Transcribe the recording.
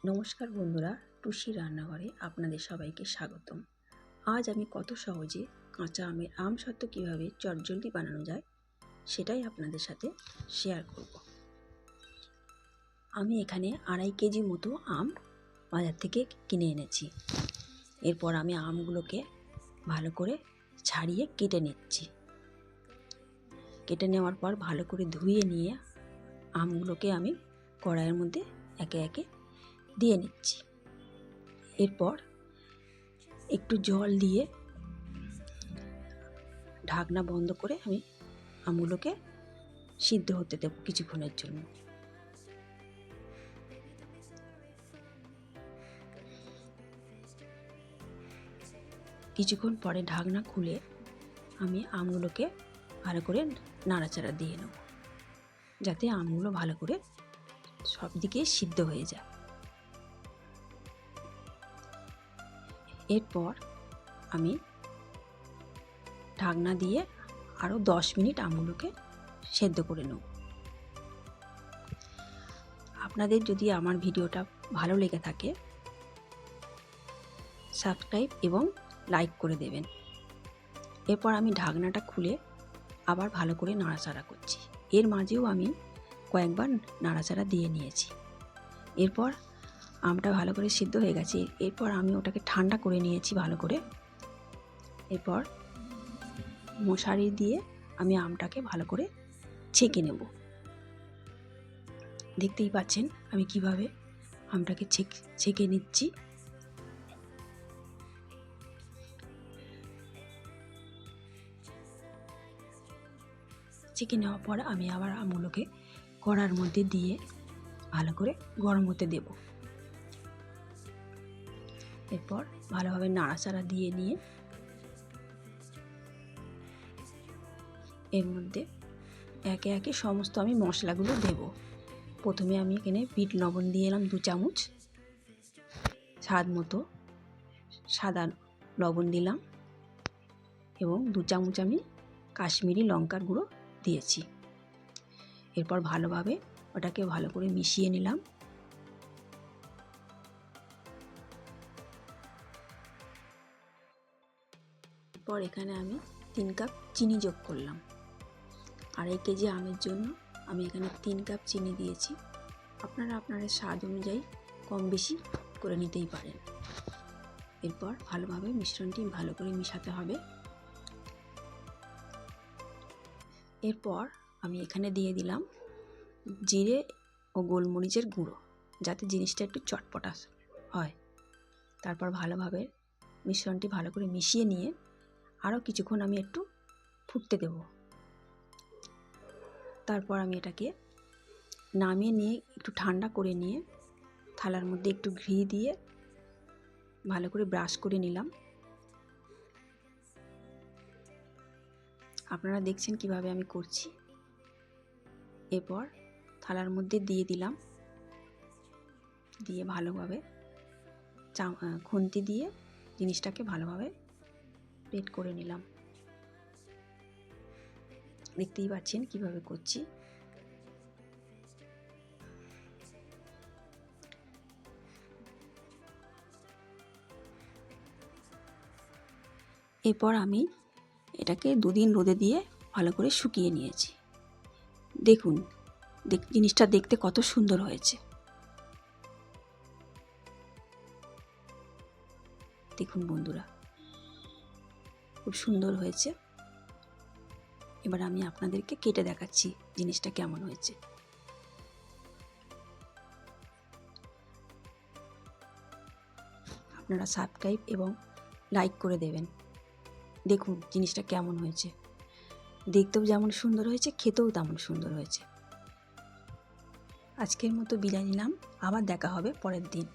নমস্কার বন্ধুরা, টুসি রান্নাঘরে আপনাদের সবাইকে স্বাগতম। আজ আমি কত সহজে কাঁচা আমের আমসত্ত্ব কীভাবে চটজলদি বানানো যায় সেটাই আপনাদের সাথে শেয়ার করব। আমি এখানে 2.5 কেজি মতো আম বাজার থেকে কিনে এনেছি। এরপর আমি আমগুলোকে ভালো করে ছাড়িয়ে কেটে নিচ্ছি। কেটে নেওয়ার পর ভালো করে ধুয়ে নিয়ে আমগুলোকে আমি কড়াইয়ের মধ্যে একে একে দিয়ে নিচ্ছি। এরপর একটু জল দিয়ে ঢাকনা বন্ধ করে আমি আমগুলোকে সিদ্ধ হতে দেব কিছুক্ষণের জন্য। কিছুক্ষণ পরে ঢাকনা খুলে আমি আমগুলোকে ভালো করে নাড়াচাড়া দিয়ে নেব, যাতে আমগুলো ভালো করে সব দিকে সিদ্ধ হয়ে যায়। এরপর আমি ঢাকনা দিয়ে আরও 10 মিনিট আমগুলোকে সেদ্ধ করে নেব। আপনাদের যদি আমার ভিডিওটা ভালো লেগে থাকে সাবস্ক্রাইব এবং লাইক করে দেবেন। এরপর আমি ঢাকনাটা খুলে আবার ভালো করে নাড়াচাড়া করছি। এর মাঝেও আমি কয়েকবার নাড়াচাড়া দিয়ে নিয়েছি। এরপর আমটা ভালো করে সিদ্ধ হয়ে গেছে। এরপর আমি ওটাকে ঠান্ডা করে নিয়েছি ভালো করে। এরপর মশারি দিয়ে আমি আমটাকে ভালো করে ছেঁকে নেব। দেখতেই পাচ্ছেন আমি কিভাবে আমটাকে ছেঁকে নিচ্ছি। ছেঁকে নেওয়ার পর আমি আবার আমগুলোকে কড়ার মধ্যে দিয়ে ভালো করে গরম হতে দেব। এরপর ভালোভাবে নাড়াচাড়া দিয়ে নিয়ে এর মধ্যে একে একে সমস্ত আমি মশলাগুলো দেব। প্রথমে আমি এখানে বিট লবণ দিয়ে এলাম 2 চামচ, স্বাদ মতো সাদা লবণ দিলাম এবং 2 চামচ আমি কাশ্মীরি লঙ্কার গুঁড়ো দিয়েছি। এরপর ভালোভাবে ওটাকে ভালো করে মিশিয়ে নিলাম। এরপর এখানে আমি 3 কাপ চিনি যোগ করলাম। 2.5 কেজি আমের জন্য আমি এখানে 3 কাপ চিনি দিয়েছি। আপনারা আপনাদের স্বাদ অনুযায়ী কম বেশি করে নিতেই পারেন। এরপর ভালোভাবে মিশ্রণটি ভালো করে মিশাতে হবে। এরপর আমি এখানে দিয়ে দিলাম জিরে ও গোলমরিচের গুঁড়ো, যাতে জিনিসটা একটু চটপটা হয়। তারপর ভালোভাবে মিশ্রণটি ভালো করে মিশিয়ে নিয়ে আরও কিছুক্ষণ আমি একটু ফুটতে দেব। তারপর আমি এটাকে নামিয়ে নিয়ে একটু ঠান্ডা করে নিয়ে থালার মধ্যে একটু ঘি দিয়ে ভালো করে ব্রাশ করে নিলাম। আপনারা দেখছেন কিভাবে আমি করছি। এরপর থালার মধ্যে দিয়ে দিলাম, দিয়ে ভালোভাবে খুন্তি দিয়ে জিনিসটাকে ভালোভাবে পেট করে নিলাম। দেখতেই পাচ্ছেন কিভাবে করছি। এরপর আমি এটাকে 2 দিন রোদে দিয়ে ভালো করে শুকিয়ে নিয়েছি। দেখুন জিনিসটা দেখতে কত সুন্দর হয়েছে। দেখুন বন্ধুরা, খুব সুন্দর হয়েছে। এবার আমি আপনাদেরকে কেটে দেখাচ্ছি জিনিসটা কেমন হয়েছে। আপনারা সাবস্ক্রাইব এবং লাইক করে দেবেন। দেখুন জিনিসটা কেমন হয়েছে। দেখতেও যেমন সুন্দর হয়েছে, খেতেও তেমন সুন্দর হয়েছে। আজকের মতো বিদায় নিলাম, আবার দেখা হবে পরের দিন।